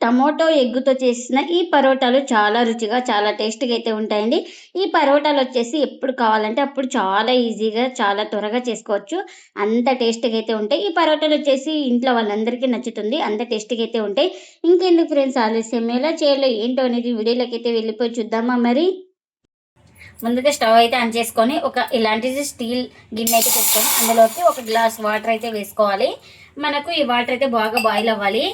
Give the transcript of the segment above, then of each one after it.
Tomato ఎగ్గుతో చేసిన ఈ పరోటాలు చాలా రుచిగా, చాలా టేస్టీగా అయితే ఉంటాయండి. ఈ పరోటాలొచ్చేసి ఎప్పుడు కావాలంటే అప్పుడు చాలా ఈజీగా, చాలా త్వరగా చేసుకోవచ్చు. అంత టేస్టీగా అయితే ఉంటాయి. ఈ పరోటాలొచ్చేసి ఇంట్లో వాళ్ళందరికీ నచ్చుతుంది. అంత టేస్టీగా అయితే ఉంటాయి. ఇంకెందుకు ఫ్రెండ్స్ ఆలస్యం, ఎలా చేయాలో ఏంటో అనేది వీడియోలోకైతే వెళ్ళిపోయి చూద్దామా మరి? ముందుగా స్టవ్ అయితే ఆన్ చేసుకొని ఇలాంటి స్టీల్ గిన్నె అయితే పెట్టుకొని అందులోకి ఒక గ్లాస్ వాటర్ అయితే వేసుకోవాలి. మనకు ఈ వాటర్ అయితే బాగా బాయిల్ అవ్వాలి.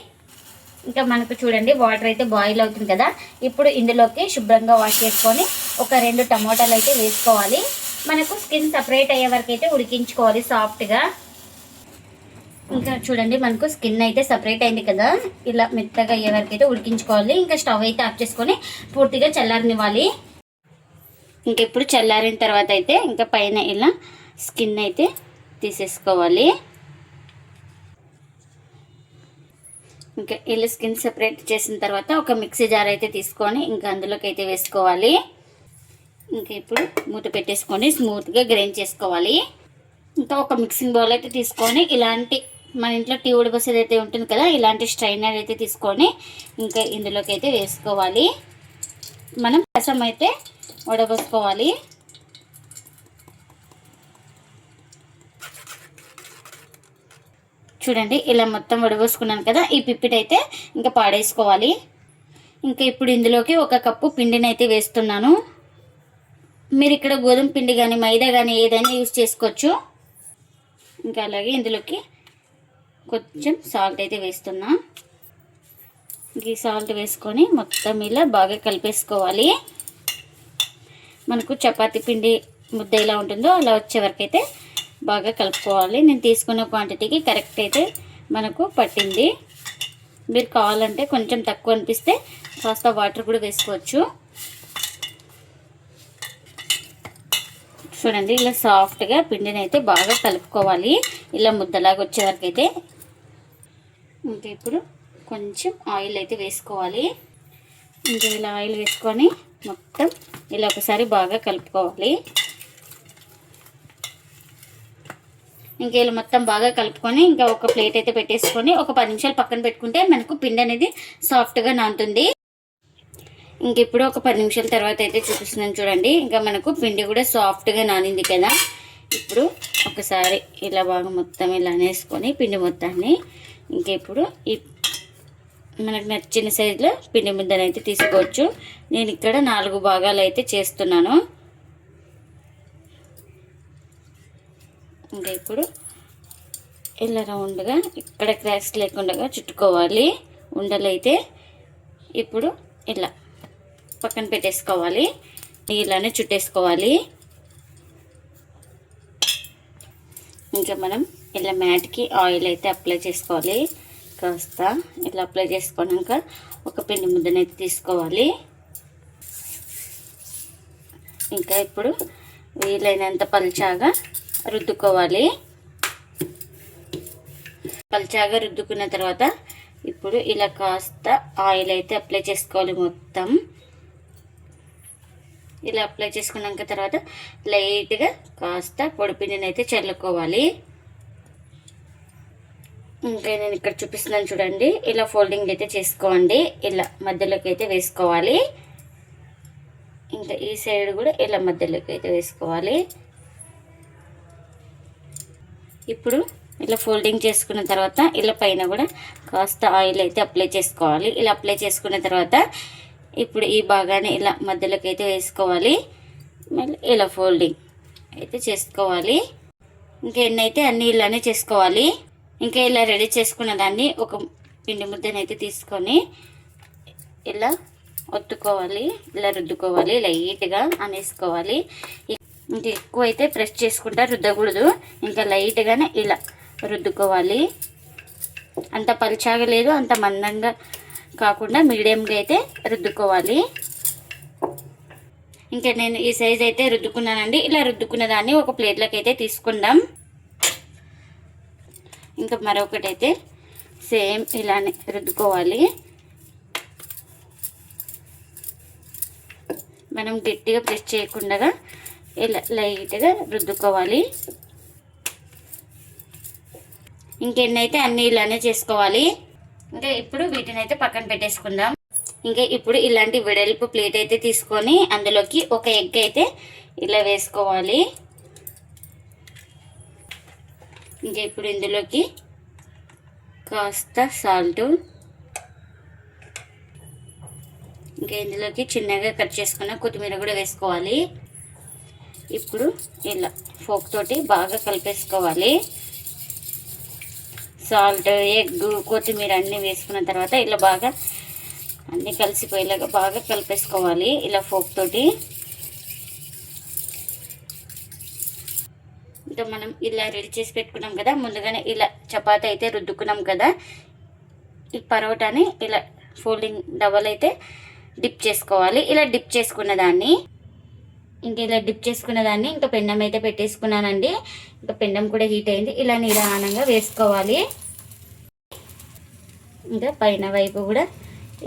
ఇంకా మనకు చూడండి వాటర్ అయితే బాయిల్ అవుతుంది కదా. ఇప్పుడు ఇందులోకి శుభ్రంగా వాష్ చేసుకొని ఒక 2 టమాటాలు అయితే వేసుకోవాలి. మనకు స్కిన్ సపరేట్ అయ్యే వరకు అయితే ఉడికించుకోవాలి సాఫ్ట్గా. ఇంకా చూడండి మనకు స్కిన్ అయితే సపరేట్ అయింది కదా, ఇలా మెత్తగా అయ్యే వరకు అయితే ఉడికించుకోవాలి. ఇంకా స్టవ్ అయితే ఆఫ్ చేసుకొని పూర్తిగా చల్లారనివ్వాలి. ఇంక ఇప్పుడు చల్లారిన తర్వాత అయితే ఇంకా పైన ఇలా స్కిన్ అయితే తీసేసుకోవాలి. ఇంకా ఇలా స్కిన్ సెపరేట్ చేసిన తర్వాత ఒక మిక్సీ జార్ అయితే తీసుకొని ఇంకా అందులోకి అయితే వేసుకోవాలి. ఇంకా ఇప్పుడు మూత పెట్టేసుకొని స్మూత్గా గ్రైండ్ చేసుకోవాలి. ఇంకా ఒక మిక్సింగ్ బౌల్ అయితే తీసుకొని ఇలాంటి మన ఇంట్లో టీ ఉడబోసేది అయితే ఉంటుంది కదా, ఇలాంటి స్ట్రైనర్ అయితే తీసుకొని ఇంకా ఇందులోకి అయితే వేసుకోవాలి. మనం రసం అయితే వడబోసుకోవాలి. చూడండి ఇలా మొత్తం వడబోసుకున్నాను కదా, ఈ పిప్పిటి అయితే ఇంకా పాడేసుకోవాలి. ఇంకా ఇప్పుడు ఇందులోకి 1 కప్పు పిండిని అయితే వేస్తున్నాను. మీరు ఇక్కడ గోధుమ పిండి కానీ మైదా కానీ ఏదైనా యూజ్ చేసుకోవచ్చు. ఇంకా అలాగే ఇందులోకి కొంచెం సాల్ట్ అయితే వేస్తున్నా. ఈ సాల్ట్ వేసుకొని మొత్తం ఇలా బాగా కలిపేసుకోవాలి. మనకు చపాతీ పిండి ముద్ద ఎలా ఉంటుందో అలా వచ్చే వరకు అయితే బాగా కలుపుకోవాలి. నేను తీసుకున్న క్వాంటిటీకి కరెక్ట్ అయితే మనకు పట్టింది. మీరు కావాలంటే కొంచెం తక్కువ అనిపిస్తే కాస్త వాటర్ కూడా వేసుకోవచ్చు. చూడండి ఇలా సాఫ్ట్గా పిండిని అయితే బాగా కలుపుకోవాలి, ఇలా ముద్దలాగా వచ్చే వరకు అయితే. ఇంకా ఇప్పుడు కొంచెం ఆయిల్ అయితే వేసుకోవాలి. ఇంకా ఇలా ఆయిల్ వేసుకొని మొత్తం ఇలా ఒకసారి బాగా కలుపుకోవాలి. ఇంకా ఇలా మొత్తం బాగా కలుపుకొని ఇంకా ఒక ప్లేట్ అయితే పెట్టేసుకొని ఒక 10 నిమిషాలు పక్కన పెట్టుకుంటే మనకు పిండి అనేది సాఫ్ట్గా నానుతుంది. ఇంక ఇప్పుడు ఒక 10 నిమిషాల తర్వాత అయితే చూపిస్తున్నాను చూడండి. ఇంకా మనకు పిండి కూడా సాఫ్ట్గా నానింది కదా. ఇప్పుడు ఒకసారి ఇలా బాగా మొత్తం ఇలా వేసుకొని పిండి మొత్తాన్ని ఇంకా ఇప్పుడు ఈ మనకు నచ్చిన సైజులో పిండి ముద్దను అయితే తీసుకోవచ్చు. నేను ఇక్కడ 4 భాగాలు అయితే చేస్తున్నాను. ఇంకా ఇప్పుడు ఇలా రౌండ్గా ఇక్కడ క్రాక్స్ లేకుండా చుట్టుకోవాలి ఉండలు అయితే. ఇప్పుడు ఇలా పక్కన పెట్టేసుకోవాలి, ఇలానే చుట్టేసుకోవాలి. ఇంకా మనం ఇలా మ్యాట్కి ఆయిల్ అయితే అప్లై చేసుకోవాలి. కాస్త ఇలా అప్లై చేసుకున్నాక ఒక పిండి ముద్దనైతే తీసుకోవాలి. ఇంకా ఇప్పుడు వీలైనంత పల్చాగా రుద్దుకోవాలి. పల్చాగా రుద్దుకున్న తర్వాత ఇప్పుడు ఇలా కాస్త ఆయిల్ అయితే అప్లై చేసుకోవాలి. మొత్తం ఇలా అప్లై చేసుకున్నాక తర్వాత లైట్గా కాస్త పొడిపిండిని అయితే చల్లుకోవాలి. ఇంకా నేను ఇక్కడ చూపిస్తున్నాను చూడండి, ఇలా ఫోల్డింగ్ అయితే చేసుకోండి. ఇలా మధ్యలోకి అయితే వేసుకోవాలి. ఇంకా ఈ సైడ్ కూడా ఇలా మధ్యలోకి అయితే వేసుకోవాలి. ఇప్పుడు ఇలా ఫోల్డింగ్ చేసుకున్న తర్వాత ఇలా పైన కూడా కాస్త ఆయిల్ అయితే అప్లై చేసుకోవాలి. ఇలా అప్లై చేసుకున్న తర్వాత ఇప్పుడు ఈ భాగాన్ని ఇలా మధ్యలోకి అయితే వేసుకోవాలి. మళ్ళీ ఇలా ఫోల్డింగ్ అయితే చేసుకోవాలి. ఇంకా ఎన్నైతే అన్నీ ఇలానే చేసుకోవాలి. ఇంకా ఇలా రెడీ చేసుకున్న దాన్ని ఒక పిండి ముద్దనైతే తీసుకొని ఇలా ఒత్తుకోవాలి, ఇలా రుద్దుకోవాలి, లైట్గా అనేసుకోవాలి. ఇంకా ఎక్కువ అయితే ప్రెస్ చేసుకుంటా రుద్దకూడదు, ఇంకా లైట్గానే ఇలా రుద్దుకోవాలి. అంత పలుచాగా లేదు, అంత మందంగా కాకుండా మీడియంగా అయితే రుద్దుకోవాలి. ఇంకా నేను ఈ సైజ్ అయితే రుద్దుకున్నానండి. ఇలా రుద్దుకున్న దాన్ని ఒక ప్లేట్లోకి అయితే తీసుకుందాం. ఇంకా మరొకటి అయితే సేమ్ ఇలానే రుద్దుకోవాలి. మనం గట్టిగా ప్రెస్ చేయకుండా ఇలా లైట్గా రుద్దుకోవాలి. ఇంకెన్నైతే అన్నీ ఇలానే చేసుకోవాలి. ఇంకా ఇప్పుడు వీటిని అయితే పక్కన పెట్టేసుకుందాం. ఇంకా ఇప్పుడు ఇలాంటి వెడల్పు ప్లేట్ అయితే తీసుకొని అందులోకి ఒక ఎగ్ అయితే ఇలా వేసుకోవాలి. ఇంకా ఇప్పుడు ఇందులోకి కాస్త సాల్ట్, ఇంకా ఇందులోకి చిన్నగా కట్ చేసుకున్న కొత్తిమీర కూడా వేసుకోవాలి. ఇప్పుడు ఇలా ఫోక్ తోటి బాగా కలిపేసుకోవాలి. సాల్ట్, ఎగ్, కొత్తిమీర అన్నీ వేసుకున్న తర్వాత ఇలా బాగా అన్నీ కలిసిపోయేలాగా బాగా కలిపేసుకోవాలి ఇలా ఫోక్ తోటి. ఇంకా మనం ఇలా రెడీ చేసి పెట్టుకున్నాం కదా, ముందుగానే ఇలా చపాతీ అయితే రుద్దుకున్నాం కదా, ఈ పరోటాని ఇలా ఫోల్డింగ్ డబల్ అయితే డిప్ చేసుకోవాలి. ఇలా డిప్ చేసుకున్న దాన్ని ఇంకా పెండం అయితే పెట్టేసుకున్నానండి. ఇంకా పెండం కూడా హీట్ అయింది. ఇలా నిదానంగా వేసుకోవాలి. ఇంకా పైన వైపు కూడా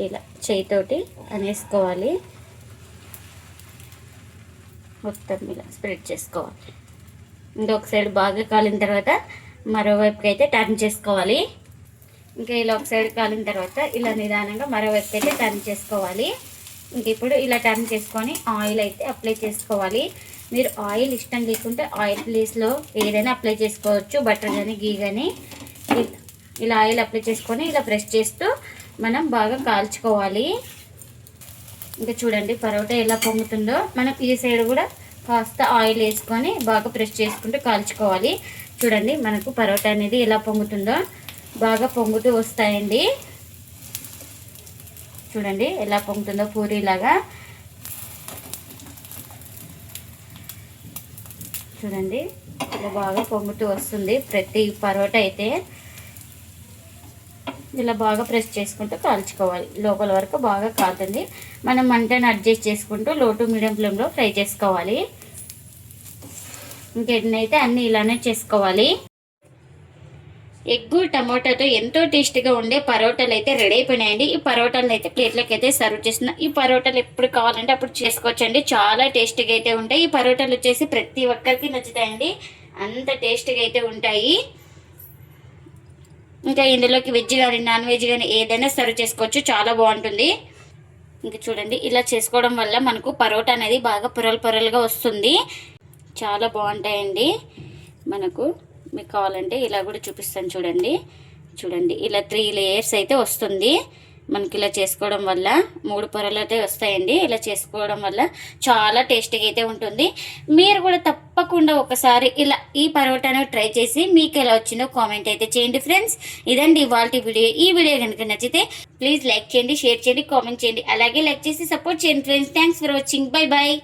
ఇలా చేయితోటి అనేసుకోవాలి. మొత్తం ఇలా స్ప్రెడ్ చేసుకోవాలి. ఇంకొక సైడ్ బాగా కాలిన తర్వాత మరోవైపుకి అయితే టర్న్ చేసుకోవాలి. ఇంకా ఇలా ఒక సైడ్ కాలిన తర్వాత ఇలా నిదానంగా మరోవైపు అయితే టర్న్ చేసుకోవాలి. ఇంక ఇప్పుడు ఇలా టర్న్ చేసుకొని ఆయిల్ అయితే అప్లై చేసుకోవాలి. మీరు ఆయిల్ ఇష్టం లేకుంటే ఆయిల్ ప్లేస్లో ఏదైనా అప్లై చేసుకోవచ్చు, బటర్ కానీ గీ కానీ. ఇలా ఆయిల్ అప్లై చేసుకొని ఇలా ప్రెస్ చేస్తూ మనం బాగా కాల్చుకోవాలి. ఇంకా చూడండి పరోటా ఎలా పొంగుతుందో. మనం ఈ సైడ్ కూడా కాస్త ఆయిల్ వేసుకొని బాగా ప్రెస్ చేసుకుంటూ కాల్చుకోవాలి. చూడండి మనకు పరోటా అనేది ఎలా పొంగుతుందో, బాగా పొంగుతూ వస్తాయండి. చూడండి ఎలా పొంగుతుందో పూరీలాగా. చూడండి ఇలా బాగా పొంగుతూ వస్తుంది ప్రతి పరోటా అయితే. ఇలా బాగా ప్రెస్ చేసుకుంటూ కాల్చుకోవాలి. లోపల వరకు బాగా కాలుతుంది. మనం మంటను అడ్జస్ట్ చేసుకుంటూ లో టు మీడియం ఫ్లేమ్లో ఫ్రై చేసుకోవాలి. ఇంకెన్నైతే అన్నీ ఇలానే చేసుకోవాలి. ఎగ్గు టమోటాతో ఎంతో టేస్టీగా ఉండే పరోటాలు అయితే రెడీ అయిపోయినాయండి. ఈ పరోటాలను అయితే ప్లేట్లోకి అయితే సర్వ్ చేస్తున్నా. ఈ పరోటాలు ఎప్పుడు కావాలంటే అప్పుడు చేసుకోవచ్చండి. చాలా టేస్టీగా అయితే ఉంటాయి. ఈ పరోటాలు వచ్చేసి ప్రతి ఒక్కరికి నచ్చుతాయండి. అంత టేస్టీగా అయితే ఉంటాయి. ఇంకా ఇందులోకి వెజ్ కానీ నాన్ వెజ్ కానీ ఏదైనా సర్వ్ చేసుకోవచ్చు. చాలా బాగుంటుంది. ఇంకా చూడండి ఇలా చేసుకోవడం వల్ల మనకు పరోటా అనేది బాగా పొరలుగా వస్తుంది. చాలా బాగుంటాయండి. మీకు కావాలంటే ఇలా కూడా చూపిస్తాను చూడండి ఇలా 3 లేయర్స్ అయితే వస్తుంది. మనకి ఇలా చేసుకోవడం వల్ల 3 పొరలు అయితే వస్తాయండి. ఇలా చేసుకోవడం వల్ల చాలా టేస్టీగా అయితే ఉంటుంది. మీరు కూడా తప్పకుండా ఒకసారి ఇలా ఈ పరోటాను ట్రై చేసి మీకు ఎలా వచ్చిందో కామెంట్ అయితే చేయండి ఫ్రెండ్స్. ఇదండి ఇవాల్టి వీడియో. ఈ వీడియో కనుక నచ్చితే ప్లీజ్ లైక్ చేయండి, షేర్ చేయండి, కామెంట్ చేయండి. అలాగే లైక్ చేసి సపోర్ట్ చేయండి friends. Thanks for watching. Bye bye.